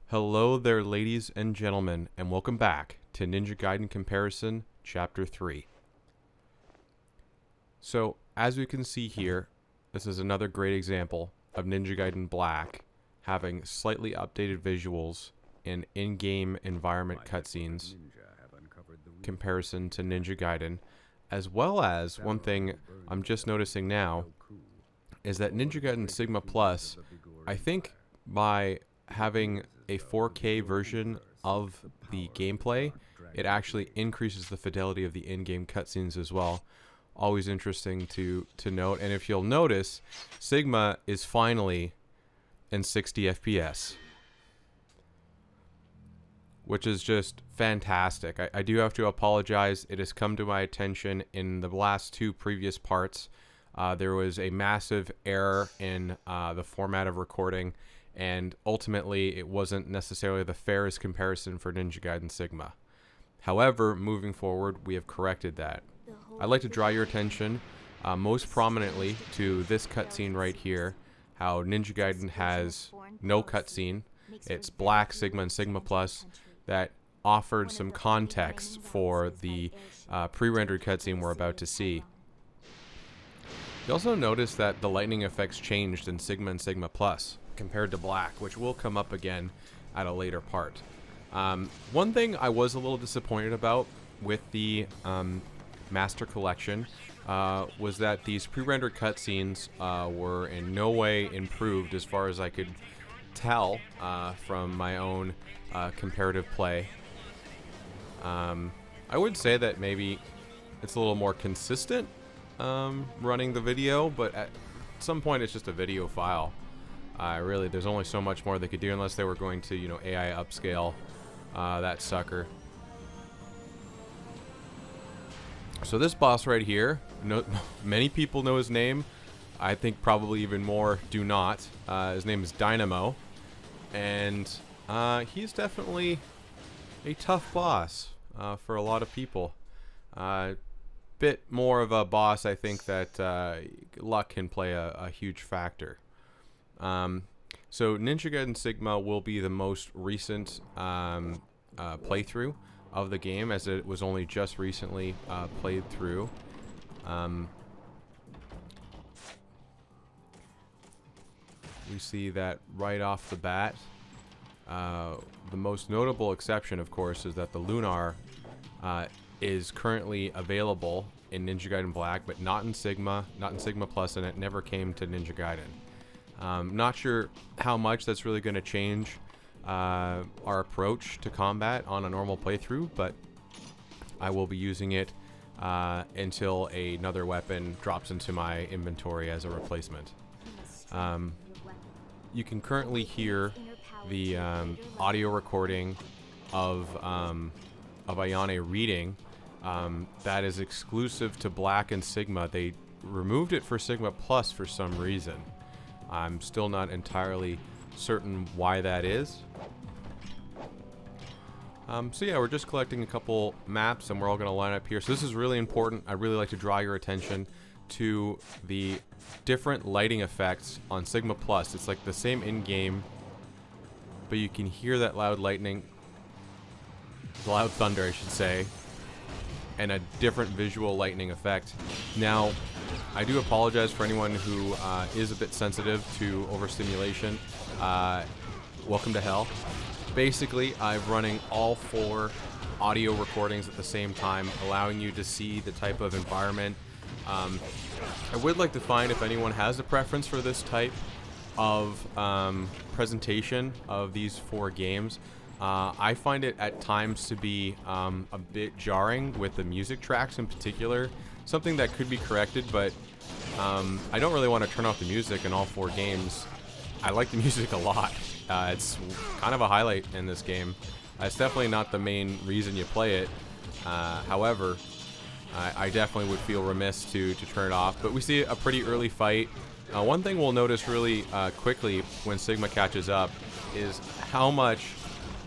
Hello there, ladies and gentlemen, and welcome back to Ninja Gaiden Comparison, Chapter 3. So, as we can see here, this is another great example of Ninja Gaiden Black having slightly updated visuals and in-game environment cutscenes comparison to Ninja Gaiden, as well as one thing I'm just noticing now is that Ninja Gaiden Sigma Plus, I think by having a 4K version of the gameplay, it actually increases the fidelity of the in-game cutscenes as well. Always interesting to note. And if you'll notice, Sigma is finally in 60 FPS, which is just fantastic. I do have to apologize. It has come to my attention in the last two previous parts. There was a massive error in the format of recording, and ultimately it wasn't necessarily the fairest comparison for Ninja Gaiden Sigma. However, moving forward, we have corrected that. I'd like to draw your attention most prominently to this cutscene right here, how Ninja Gaiden has no cutscene. It's Black, Sigma, and Sigma Plus that offered some context for the pre-rendered cutscene we're about to see. You also notice that the lightning effects changed in Sigma and Sigma Plus compared to Black, which will come up again at a later part. One thing I was a little disappointed about with the Master Collection was that these pre-rendered cutscenes were in no way improved as far as I could tell from my own comparative play. I would say that maybe it's a little more consistent running the video, but at some point it's just a video file. Really, there's only so much more they could do unless they were going to, AI upscale that sucker. So this boss right here, many people know his name. I think probably even more do not. His name is Dynamo, and he's definitely a tough boss for a lot of people. Bit more of a boss, I think, that luck can play a huge factor. So Ninja Gaiden Sigma will be the most recent playthrough of the game, as it was only just recently played through. We see that right off the bat. The most notable exception, of course, is that the Lunar is currently available in Ninja Gaiden Black, but not in Sigma Plus, and it never came to Ninja Gaiden. Not sure how much that's really going to change our approach to combat on a normal playthrough, but I will be using it until another weapon drops into my inventory as a replacement. You can currently hear the audio recording of Ayane reading. That is exclusive to Black and Sigma. They removed it for Sigma Plus for some reason. I'm still not entirely certain why that is. So yeah, we're just collecting a couple maps, and we're all going to line up here. So this is really important. I'd really like to draw your attention to the different lighting effects on Sigma Plus. It's like the same in-game, but you can hear that loud lightning, loud thunder, I should say, and a different visual lightning effect. Now, I do apologize for anyone who is a bit sensitive to overstimulation. Welcome to hell. Basically, I'm running all 4 audio recordings at the same time, allowing you to see the type of environment. I would like to find if anyone has a preference for this type of presentation of these 4 games. I find it at times to be a bit jarring with the music tracks in particular. Something that could be corrected, but I don't really want to turn off the music in all 4 games. I like the music a lot. It's kind of a highlight in this game. It's definitely not the main reason you play it. However, I definitely would feel remiss to turn it off. But we see a pretty early fight. One thing we'll notice really quickly when Sigma catches up is how much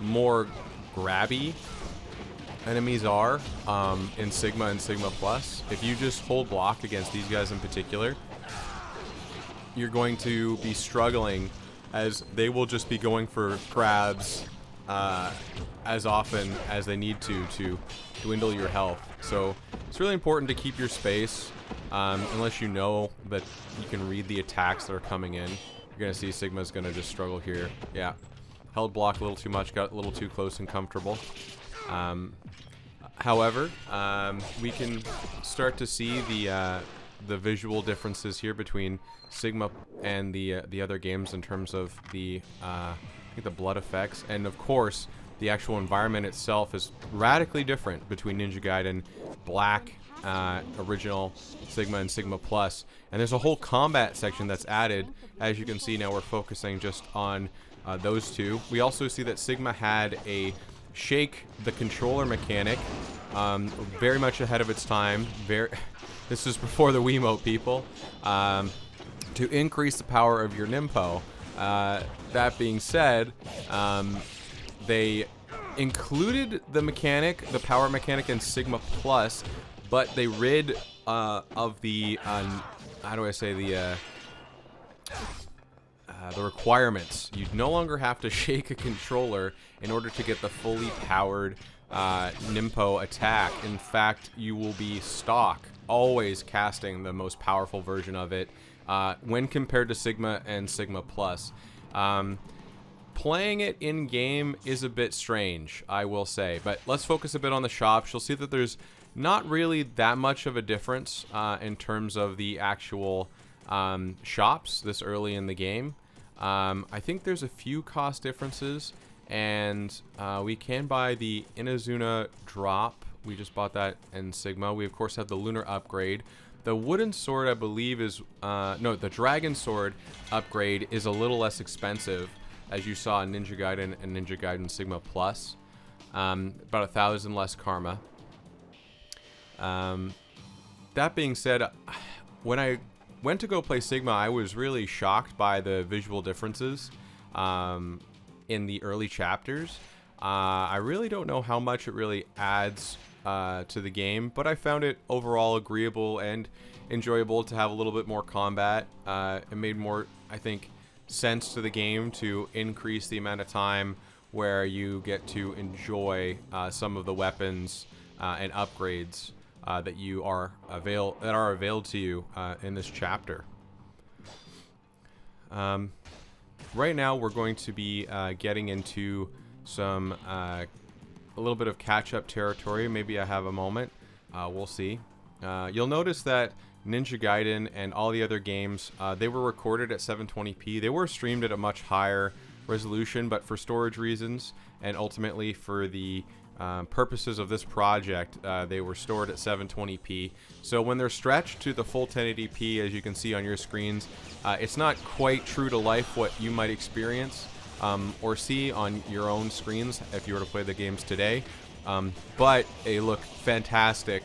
more grabby enemies are in Sigma and Sigma Plus. If you just hold block against these guys in particular, you're going to be struggling as they will just be going for grabs as often as they need to dwindle your health. So it's really important to keep your space, unless you know that you can read the attacks that are coming in. You're going to see Sigma's going to just struggle here. Yeah. Held block a little too much, got a little too close and comfortable. However, we can start to see the visual differences here between Sigma and the other games in terms of the I think the blood effects, and of course the actual environment itself is radically different between Ninja Gaiden Black, original Sigma, and Sigma Plus. And there's a whole combat section that's added. As you can see now, we're focusing just on those two. We also see that Sigma had a shake the controller mechanic, very much ahead of its time. This is before the Wiimote, people. To increase the power of your Nimpo. That being said, they included the power mechanic in Sigma Plus, but they rid of the how do I say, the requirements. You no longer have to shake a controller in order to get the fully powered Nimpo attack. In fact, you will be stock, always casting the most powerful version of it when compared to Sigma and Sigma Plus. Playing it in-game is a bit strange, I will say, but let's focus a bit on the shops. You'll see that there's not really that much of a difference in terms of the actual shops this early in the game. I think there's a few cost differences, and we can buy the Inazuna drop. We just bought that in Sigma. We of course have the lunar upgrade. The wooden sword, I believe, is no, the dragon sword upgrade is a little less expensive, as you saw in Ninja Gaiden and Ninja Gaiden Sigma Plus. About 1,000 less karma. That being said, when I went to go play Sigma, I was really shocked by the visual differences in the early chapters. I really don't know how much it really adds to the game, but I found it overall agreeable and enjoyable to have a little bit more combat. It made more, I think, sense to the game to increase the amount of time where you get to enjoy some of the weapons and upgrades that are availed to you in this chapter. Right now, we're going to be getting into some a little bit of catch-up territory. Maybe I have a moment. We'll see. You'll notice that Ninja Gaiden and all the other games, they were recorded at 720p. They were streamed at a much higher resolution, but for storage reasons and ultimately for the purposes of this project, they were stored at 720p. So when they're stretched to the full 1080p, as you can see on your screens, it's not quite true to life what you might experience or see on your own screens if you were to play the games today, but they look fantastic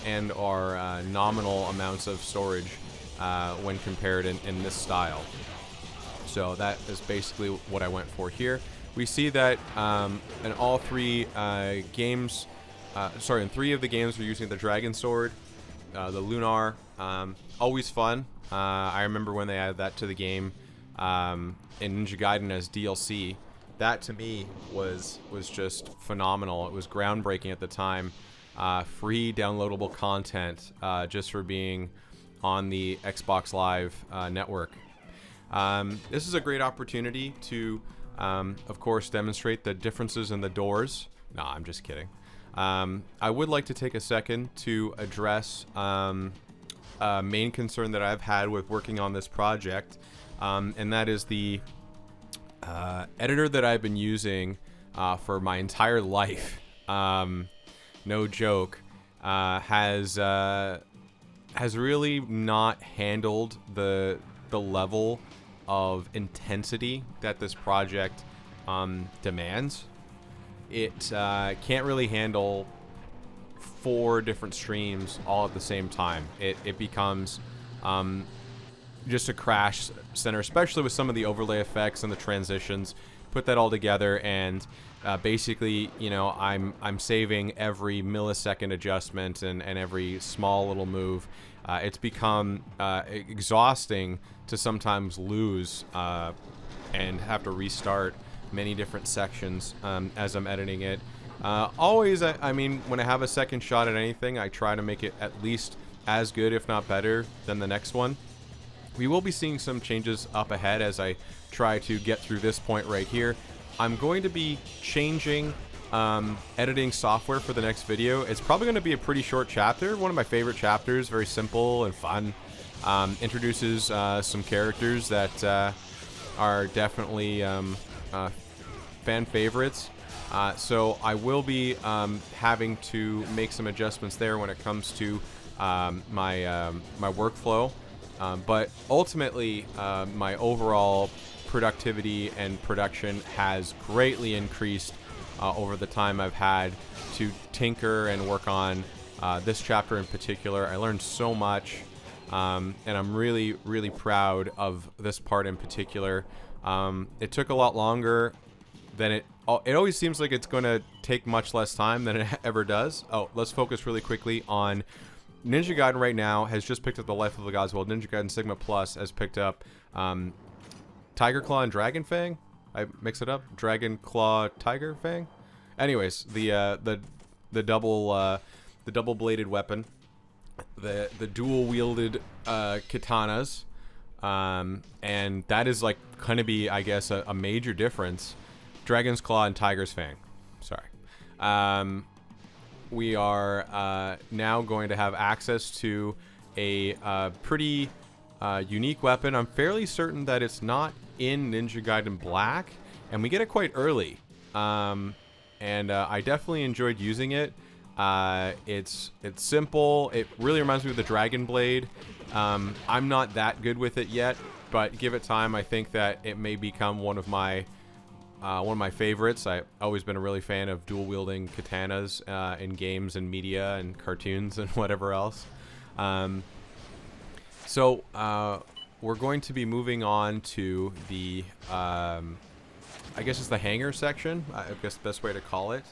and are nominal amounts of storage when compared in this style. So that is basically what I went for here. We see that in all three games, in 3 of the games, we're using the Dragon Sword, the Lunar. Always fun. I remember when they added that to the game in Ninja Gaiden as DLC. That to me was just phenomenal. It was groundbreaking at the time. Free downloadable content just for being on the Xbox Live network. This is a great opportunity to, of course, demonstrate the differences in the doors. No, I'm just kidding. I would like to take a second to address a main concern that I've had with working on this project, and that is the editor that I've been using for my entire life. No joke, has really not handled the level of intensity that this project demands. It can't really handle 4 different streams all at the same time. It becomes just a crash center, especially with some of the overlay effects and the transitions. Put that all together, and basically, you know, I'm saving every millisecond adjustment and every small little move. It's become exhausting to sometimes lose and have to restart many different sections as I'm editing it. Always, I mean, when I have a second shot at anything, I try to make it at least as good, if not better, than the next one. We will be seeing some changes up ahead as I try to get through this point right here. I'm going to be changing editing software for the next video. It's probably going to be a pretty short chapter, one of my favorite chapters, very simple and fun. Introduces some characters that are definitely fan favorites. So I will be having to make some adjustments there when it comes to my workflow. But ultimately, my overall productivity and production has greatly increased over the time I've had to tinker and work on this chapter in particular. I learned so much, and I'm really, really proud of this part in particular. It took a lot longer than it always seems like it's going to take much less time than it ever does. Oh, let's focus really quickly on Ninja Gaiden right now has just picked up the Life of the Gods. Well, Ninja Gaiden Sigma Plus has picked up Tiger Claw and Dragon Fang. I mix it up. Dragon Claw, Tiger Fang. Anyways, the double bladed weapon, the dual wielded katanas, and that is like going to be, I guess, a major difference. Dragon's Claw and Tiger's Fang. Sorry. We are now going to have access to a pretty unique weapon. I'm fairly certain that it's not in Ninja Gaiden Black, and we get it quite early. And I definitely enjoyed using it. It's simple. It really reminds me of the Dragon Blade. I'm not that good with it yet, but give it time. I think that it may become one of my favorites. I've always been a really fan of dual-wielding katanas in games and media and cartoons and whatever else. So we're going to be moving on to the, I guess it's the hangar section, I guess the best way to call it.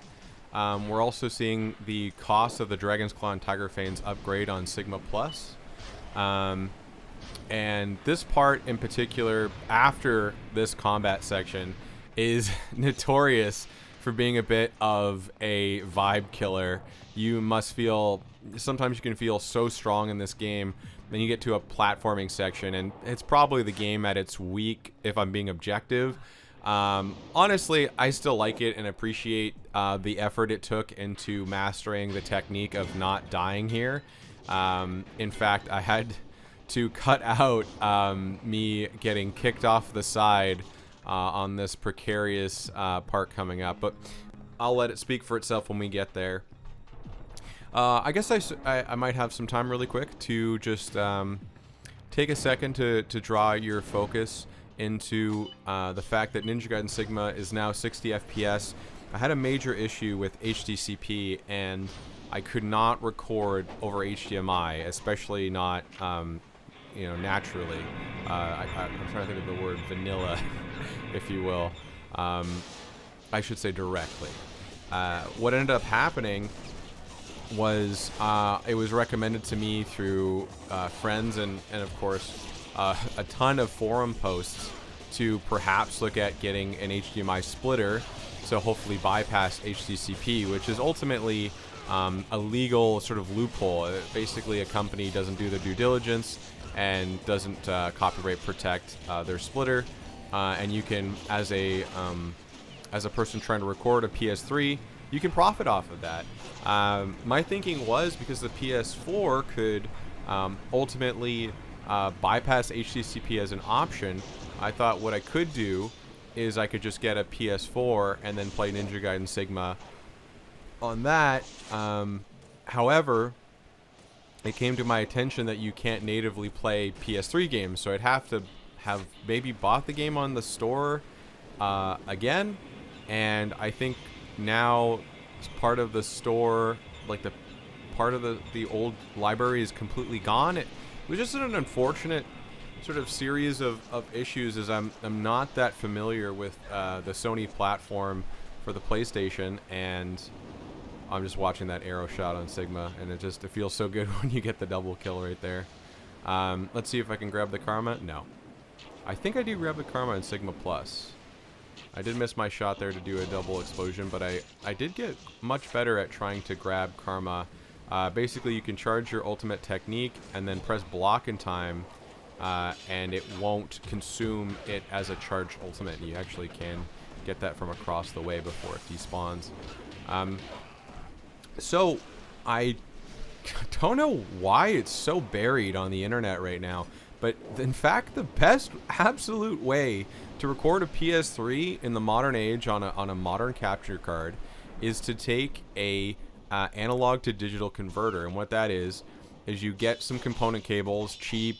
We're also seeing the cost of the Dragon's Claw and Tiger Fangs upgrade on Sigma Plus. And this part in particular, after this combat section, is notorious for being a bit of a vibe killer. You must feel, sometimes you can feel so strong in this game, then you get to a platforming section, and it's probably the game at its weak, if I'm being objective. Honestly, I still like it and appreciate the effort it took into mastering the technique of not dying here. In fact, I had to cut out me getting kicked off the side on this precarious part coming up, but I'll let it speak for itself when we get there. I guess I might have some time really quick to just take a second to draw your focus into the fact that Ninja Gaiden Sigma is now 60 FPS. I had a major issue with HDCP, and I could not record over HDMI, especially not naturally. I'm trying to think of the word vanilla, if you will. I should say directly. What ended up happening was it was recommended to me through friends and of course a ton of forum posts to perhaps look at getting an HDMI splitter to hopefully bypass HDCP, which is ultimately a legal sort of loophole. Basically, a company doesn't do their due diligence and doesn't copyright protect their splitter, and you can, as a person trying to record a PS3, you can profit off of that. My thinking was, because the PS4 could ultimately bypass HDCP as an option, I thought what I could do is I could just get a PS4 and then play Ninja Gaiden Sigma on that. However, it came to my attention that you can't natively play PS3 games, so I'd have to have maybe bought the game on the store again, and I think now part of the store, like the part of the old library, is completely gone. It was just an unfortunate sort of series of issues, as I'm not that familiar with the Sony platform for the PlayStation, and I'm just watching that arrow shot on Sigma, and it feels so good when you get the double kill right there. Let's see if I can grab the karma. No. I think I do grab the Karma in Sigma Plus. I did miss my shot there to do a double explosion, but I did get much better at trying to grab Karma. Basically, you can charge your ultimate technique and then press block in time, and it won't consume it as a charged ultimate. You actually can get that from across the way before it despawns. So, I don't know why it's so buried on the internet right now, but in fact, the best absolute way to record a PS3 in the modern age on a modern capture card is to take a analog to digital converter. And what that is you get some component cables, cheap,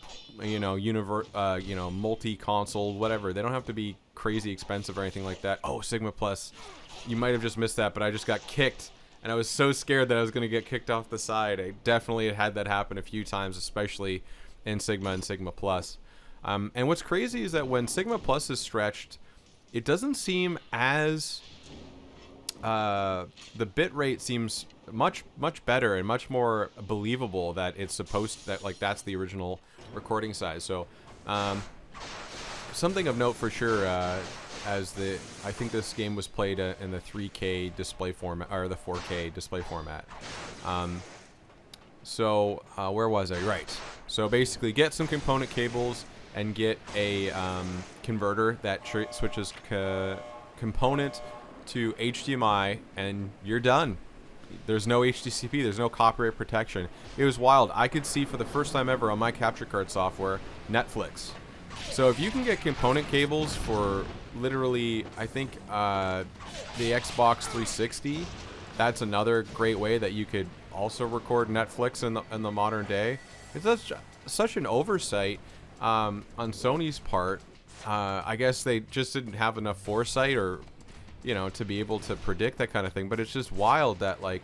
multi-console, whatever. They don't have to be crazy expensive or anything like that. Oh, Sigma Plus. You might have just missed that, but I just got kicked. And I was so scared that I was going to get kicked off the side. I definitely had that happen a few times, especially in Sigma and Sigma Plus. And what's crazy is that when Sigma Plus is stretched, it doesn't seem as... the bit rate seems much better and much more believable that it's supposed that like that's the original recording size. So something of note for sure, as I think this game was played in the 3K display format or the 4K display format. Where was I? Right. So basically, get some component cables and get a converter that switches component to HDMI, and you're done. There's no HDCP, there's no copyright protection. It was wild. I could see for the first time ever on my capture card software, Netflix. So if you can get component cables for literally, I think, the Xbox 360, that's another great way that you could also record Netflix in the modern day. It's such an oversight on Sony's part. I guess they just didn't have enough foresight or to be able to predict that kind of thing. But it's just wild that, like,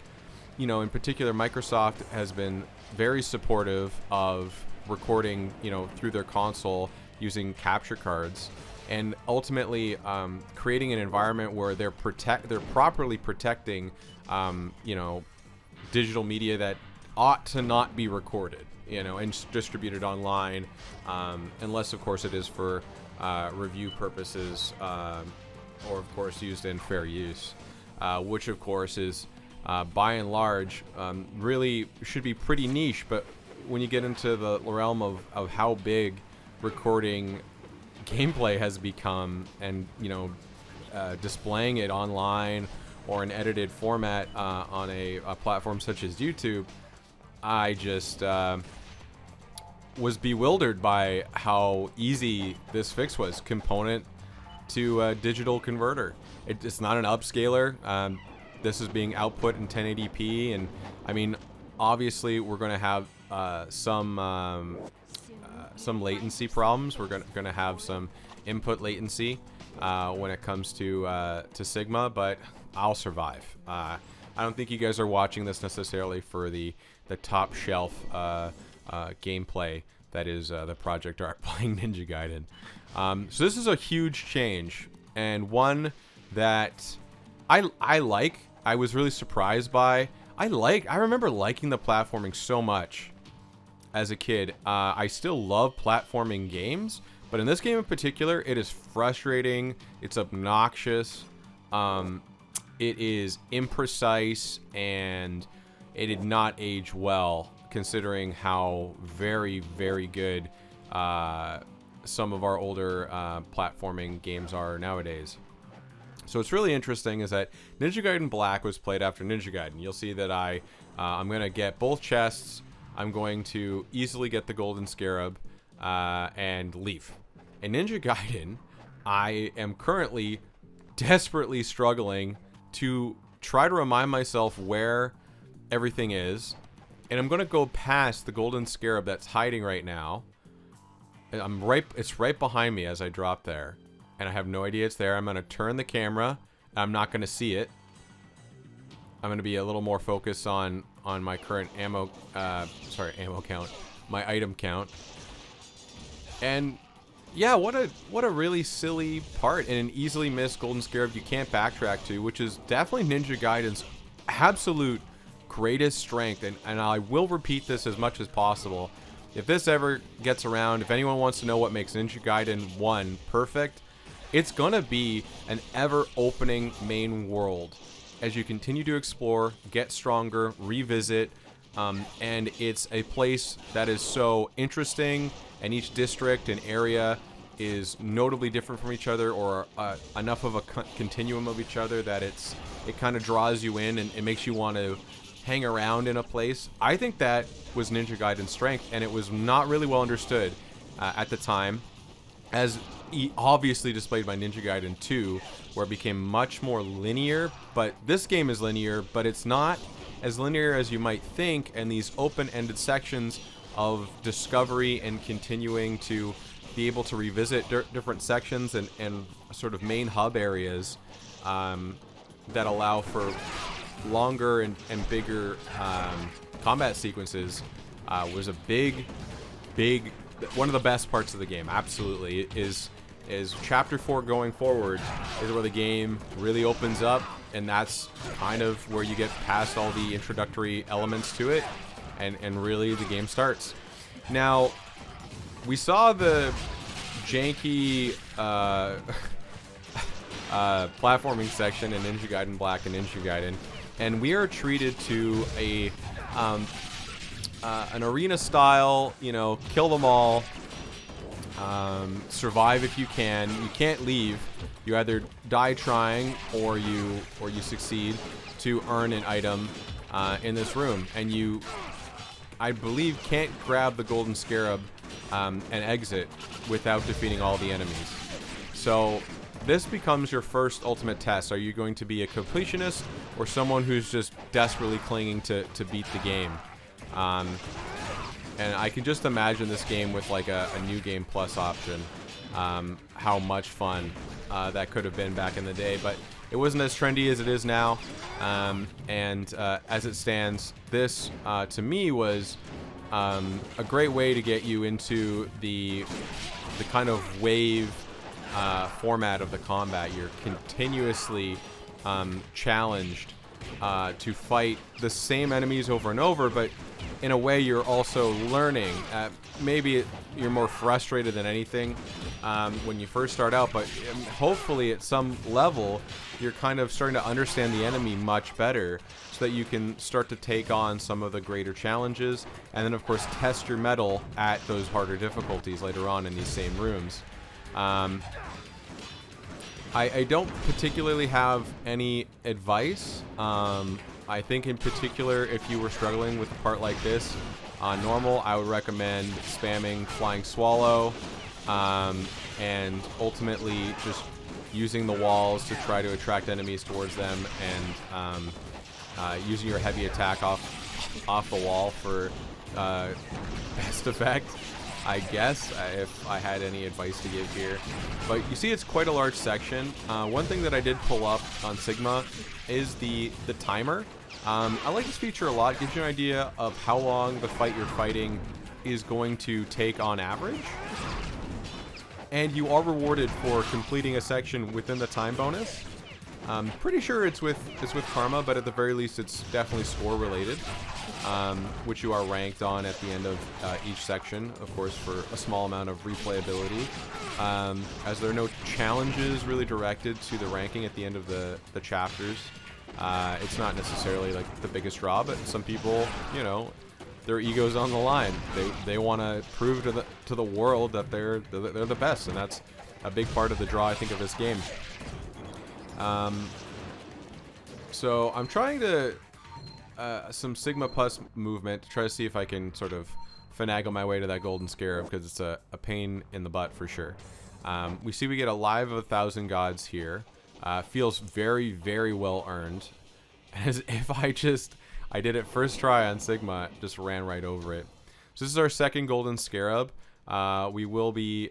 in particular, Microsoft has been very supportive of recording, through their console using capture cards, and ultimately creating an environment where they're properly protecting, digital media that ought to not be recorded, and distributed online, unless, of course, it is for review purposes. Or of course used in fair use, which of course is by and large really should be pretty niche. But when you get into the realm of how big recording gameplay has become, and displaying it online or in edited format on a platform such as YouTube, I just was bewildered by how easy this fix was. Component to a digital converter. It's not an upscaler. This is being output in 1080p, and I mean, obviously we're going to have some latency problems. We're going to have some input latency when it comes to Sigma, but I'll survive. I don't think you guys are watching this necessarily for the top shelf gameplay that is the Project Art playing Ninja Gaiden. So this is a huge change, and one that I like. I was really surprised by. I remember liking the platforming so much as a kid. I still love platforming games, but in this game in particular, it is frustrating. It's obnoxious. It is imprecise, and it did not age well, considering how very, very good some of our older platforming games are nowadays. So what's really interesting is that Ninja Gaiden Black was played after Ninja Gaiden. You'll see that I'm going to get both chests. I'm going to easily get the golden scarab and leave. In Ninja Gaiden, I am currently desperately struggling to try to remind myself where everything is. And I'm going to go past the golden scarab that's hiding right now. It's right behind me as I drop there, and I have no idea it's there. I'm going to turn the camera. I'm not going to see it. I'm going to be a little more focused on my current ammo count, my item count. And yeah, what a really silly part, and an easily missed golden scarab you can't backtrack to, which is definitely Ninja Gaiden's absolute greatest strength. And I will repeat this as much as possible. if this ever gets around, if anyone wants to know what makes Ninja Gaiden 1 perfect, it's gonna be an ever-opening main world as you continue to explore, get stronger, revisit, and it's a place that is so interesting, and each district and area is notably different from each other, or enough of a continuum of each other that it kind of draws you in and it makes you want to hang around in a place. I think that was Ninja Gaiden's strength, and it was not really well understood at the time, as obviously displayed by Ninja Gaiden 2, where it became much more linear. But this game is linear, but it's not as linear as you might think, and these open-ended sections of discovery and continuing to be able to revisit different sections and sort of main hub areas that allow for longer and bigger combat sequences was a big one of the best parts of the game. Absolutely. Is chapter 4 going forward is where the game really opens up, and that's kind of where you get past all the introductory elements to it, and really the game starts. Now, we saw the janky platforming section in Ninja Gaiden Black and Ninja Gaiden, and we are treated to an arena style, kill them all, survive if you can. You can't leave. You either die trying or you succeed to earn an item in this room, and you, I believe, can't grab the golden scarab and exit without defeating all the enemies. So this becomes your first ultimate test. Are you going to be a completionist or someone who's just desperately clinging to beat the game? And I can just imagine this game with like a new game plus option, how much fun that could have been back in the day. But it wasn't as trendy as it is now, and as it stands, this to me was a great way to get you into the kind of wave format of the combat. You're continuously challenged to fight the same enemies over and over, but in a way you're also learning. Maybe you're more frustrated than anything when you first start out, but hopefully at some level you're kind of starting to understand the enemy much better, so that you can start to take on some of the greater challenges, and then of course test your mettle at those harder difficulties later on in these same rooms. I don't particularly have any advice. I think in particular, if you were struggling with a part like this on normal, I would recommend spamming Flying Swallow, and ultimately just using the walls to try to attract enemies towards them, and using your heavy attack off the wall for best effect, I guess, if I had any advice to give here. But you see, it's quite a large section. One thing that I did pull up on Sigma is the timer. I like this feature a lot. It gives you an idea of how long the fight you're fighting is going to take on average, and you are rewarded for completing a section within the time bonus. Pretty sure it's with karma, but at the very least it's definitely score related, which you are ranked on at the end of each section, of course, for a small amount of replayability, as there are no challenges really directed to the ranking at the end of the chapters. It's not necessarily like the biggest draw, but some people, their ego's on the line. They want to prove to the world that they're the best, and that's a big part of the draw, I think, of this game. So I'm trying to some Sigma Plus movement to try to see if I can sort of finagle my way to that golden scarab, because it's a pain in the butt for sure. We see we get a Live of 1,000 Gods here. Feels very, very well earned. As if I did it first try on Sigma, just ran right over it. So this is our second golden scarab. We will be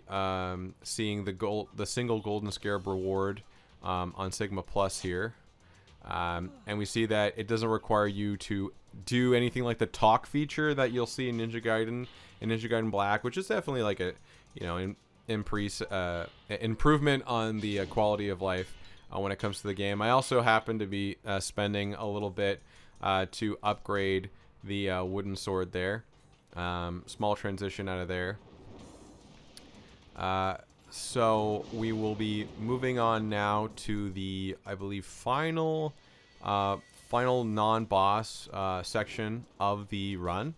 seeing the single golden scarab reward on Sigma Plus here. And we see that it doesn't require you to do anything like the talk feature that you'll see in Ninja Gaiden Black, which is definitely like a improvement on the quality of life when it comes to the game. I also happen to be spending a little bit to upgrade the wooden sword there. Small transition out of there. So we will be moving on now to the, I believe, final non-boss section of the run.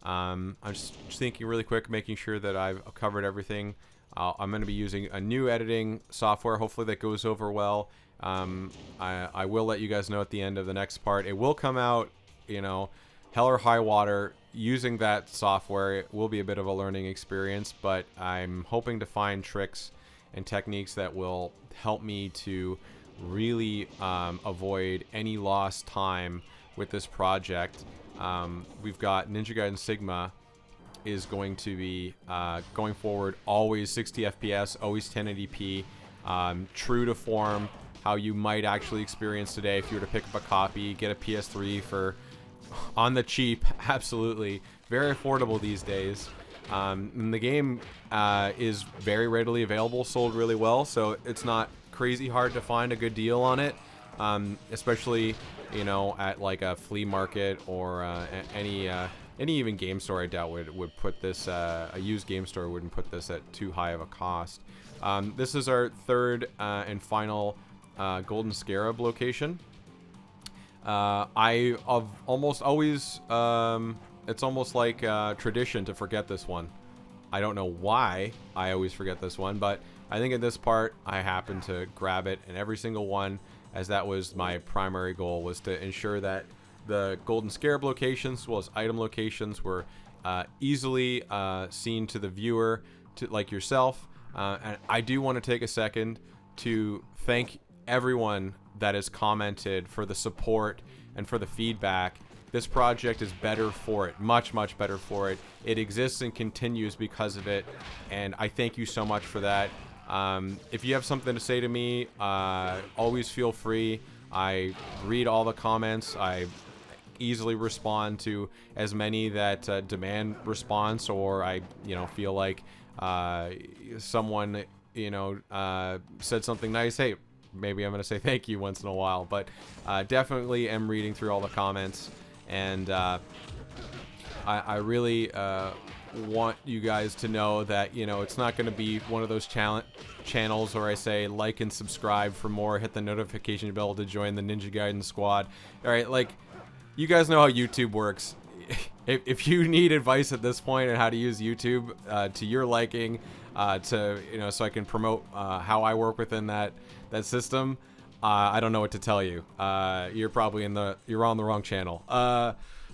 I'm just thinking really quick, making sure that I've covered everything. I'm going to be using a new editing software. Hopefully that goes over well. I will let you guys know at the end of the next part. It will come out, hell or high water. Using that software, it will be a bit of a learning experience, but I'm hoping to find tricks and techniques that will help me to really avoid any lost time with this project. We've got Ninja Gaiden Sigma is going to be going forward always 60 FPS, always 1080p, true to form, how you might actually experience today if you were to pick up a copy, get a PS3 for on the cheap. Absolutely very affordable these days. And the game is very readily available, sold really well, so it's not crazy hard to find a good deal on it, especially at like a flea market or any even game store. I doubt would put this, a used game store wouldn't put this at too high of a cost. This is our third and final golden scarab location. I've almost always, it's almost like tradition to forget this one. I don't know why I always forget this one, but I think in this part I happen to grab it in every single one, as that was my primary goal, was to ensure that the golden scarab locations as well as item locations were easily seen to the viewer, like yourself. And I do want to take a second to thank everyone that has commented for the support and for the feedback. This project is better for it, much better for it. It exists and continues because of it, and I thank you so much for that. If you have something to say to me, always feel free. I read all the comments. I easily respond to as many that demand response, or I feel like someone said something nice. Hey, maybe I'm going to say thank you once in a while, but definitely am reading through all the comments, and I really want you guys to know that, it's not going to be one of those channels where I say like and subscribe for more, hit the notification bell to join the Ninja Gaiden squad. All right, like, you guys know how YouTube works. If you need advice at this point on how to use YouTube to your liking, so I can promote how I work within that system, I don't know what to tell you. You're probably you're on the wrong channel.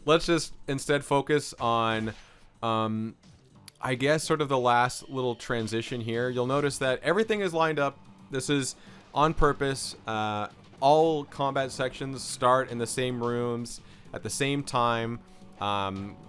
Let's just instead focus on, I guess, sort of the last little transition here. You'll notice that everything is lined up. This is on purpose. All combat sections start in the same rooms at the same time.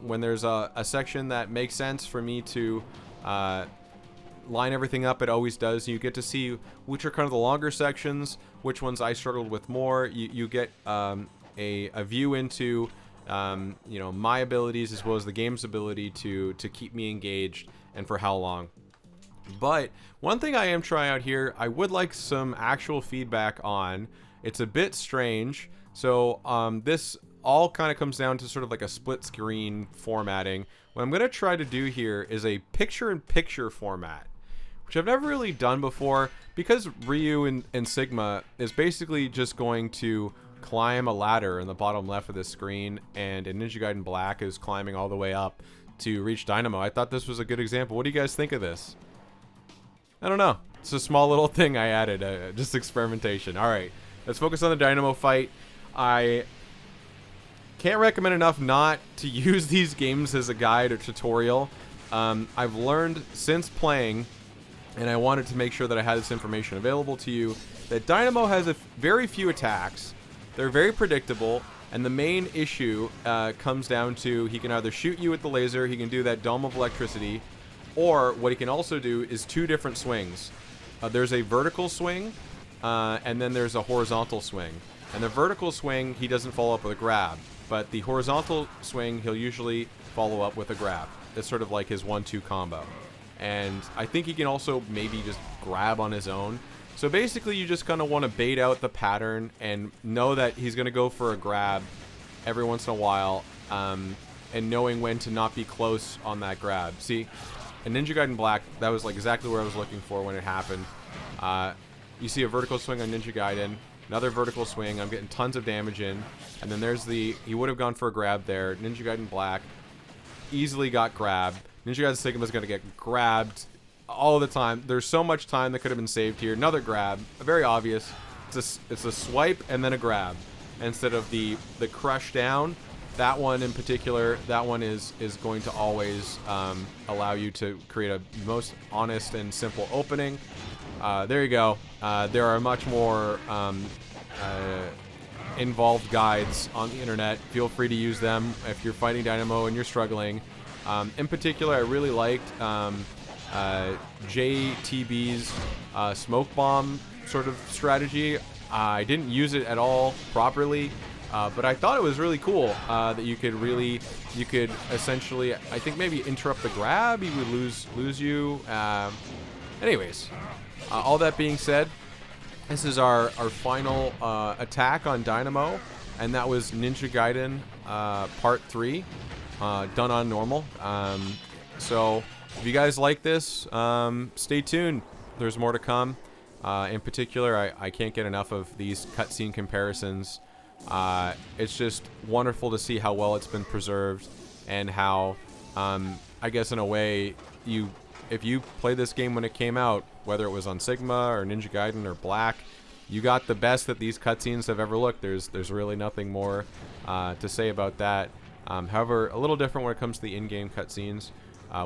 When there's a section that makes sense for me to line everything up, it always does. You get to see which are kind of the longer sections, which ones I struggled with more. You get a view into my abilities as well as the game's ability to keep me engaged and for how long. But one thing I am trying out here, I would like some actual feedback on. It's a bit strange. So this all kind of comes down to sort of like a split screen formatting. What I'm going to try to do here is a picture-in-picture format, which I've never really done before, because Ryu and Sigma is basically just going to climb a ladder in the bottom left of the screen, and in Ninja Gaiden Black is climbing all the way up to reach Dynamo. I thought this was a good example. What do you guys think of this? I don't know. It's a small little thing I added, just experimentation. All right, let's focus on the Dynamo fight. I can't recommend enough not to use these games as a guide or tutorial. I've learned since playing, and I wanted to make sure that I had this information available to you, that Dynamo has very few attacks. They're very predictable, and the main issue comes down to he can either shoot you with the laser, he can do that dome of electricity, or what he can also do is two different swings. There's a vertical swing, and then there's a horizontal swing. And the vertical swing, he doesn't follow up with a grab, but the horizontal swing, he'll usually follow up with a grab. It's sort of like his 1-2 combo. And I think he can also maybe just grab on his own. So basically, you just kind of want to bait out the pattern and know that he's going to go for a grab every once in a while. and knowing when to not be close on that grab. See, in Ninja Gaiden Black, that was like exactly where I was looking for when it happened. You see a vertical swing on Ninja Gaiden, another vertical swing. I'm getting tons of damage in, and then there's the, he would have gone for a grab there. Ninja Gaiden Black easily got grabbed. Ninja Gaiden Sigma is going to get grabbed all the time. There's so much time that could have been saved here. Another grab, very obvious. It's a swipe and then a grab instead of the crush down. That one in particular, that one is going to always allow you to create a most honest and simple opening. There you go. There are much more involved guides on the internet. Feel free to use them if you're fighting Dynamo and you're struggling. In particular, I really liked JTB's smoke bomb sort of strategy. I didn't use it at all properly. But I thought it was really cool that you could essentially, I think maybe interrupt the grab. He would lose you. Anyways, all that being said, this is our final attack on Dynamo, and that was Ninja Gaiden Part 3, done on normal. So if you guys like this, stay tuned. There's more to come. In particular, I can't get enough of these cutscene comparisons. It's just wonderful to see how well it's been preserved, and how, I guess in a way, if you played this game when it came out, whether it was on Sigma or Ninja Gaiden or Black, you got the best that these cutscenes have ever looked. There's really nothing more to say about that. However, a little different when it comes to the in-game cutscenes,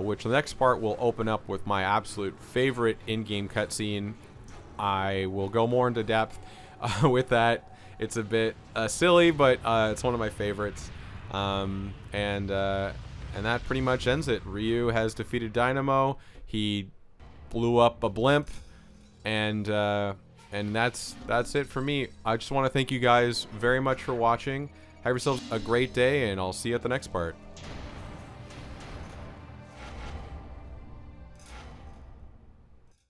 which the next part will open up with my absolute favorite in-game cutscene. I will go more into depth with that. It's a bit silly, but it's one of my favorites. And that pretty much ends it. Ryu has defeated Dynamo. He blew up a blimp, and that's it for me. I just want to thank you guys very much for watching. Have yourselves a great day, and I'll see you at the next part.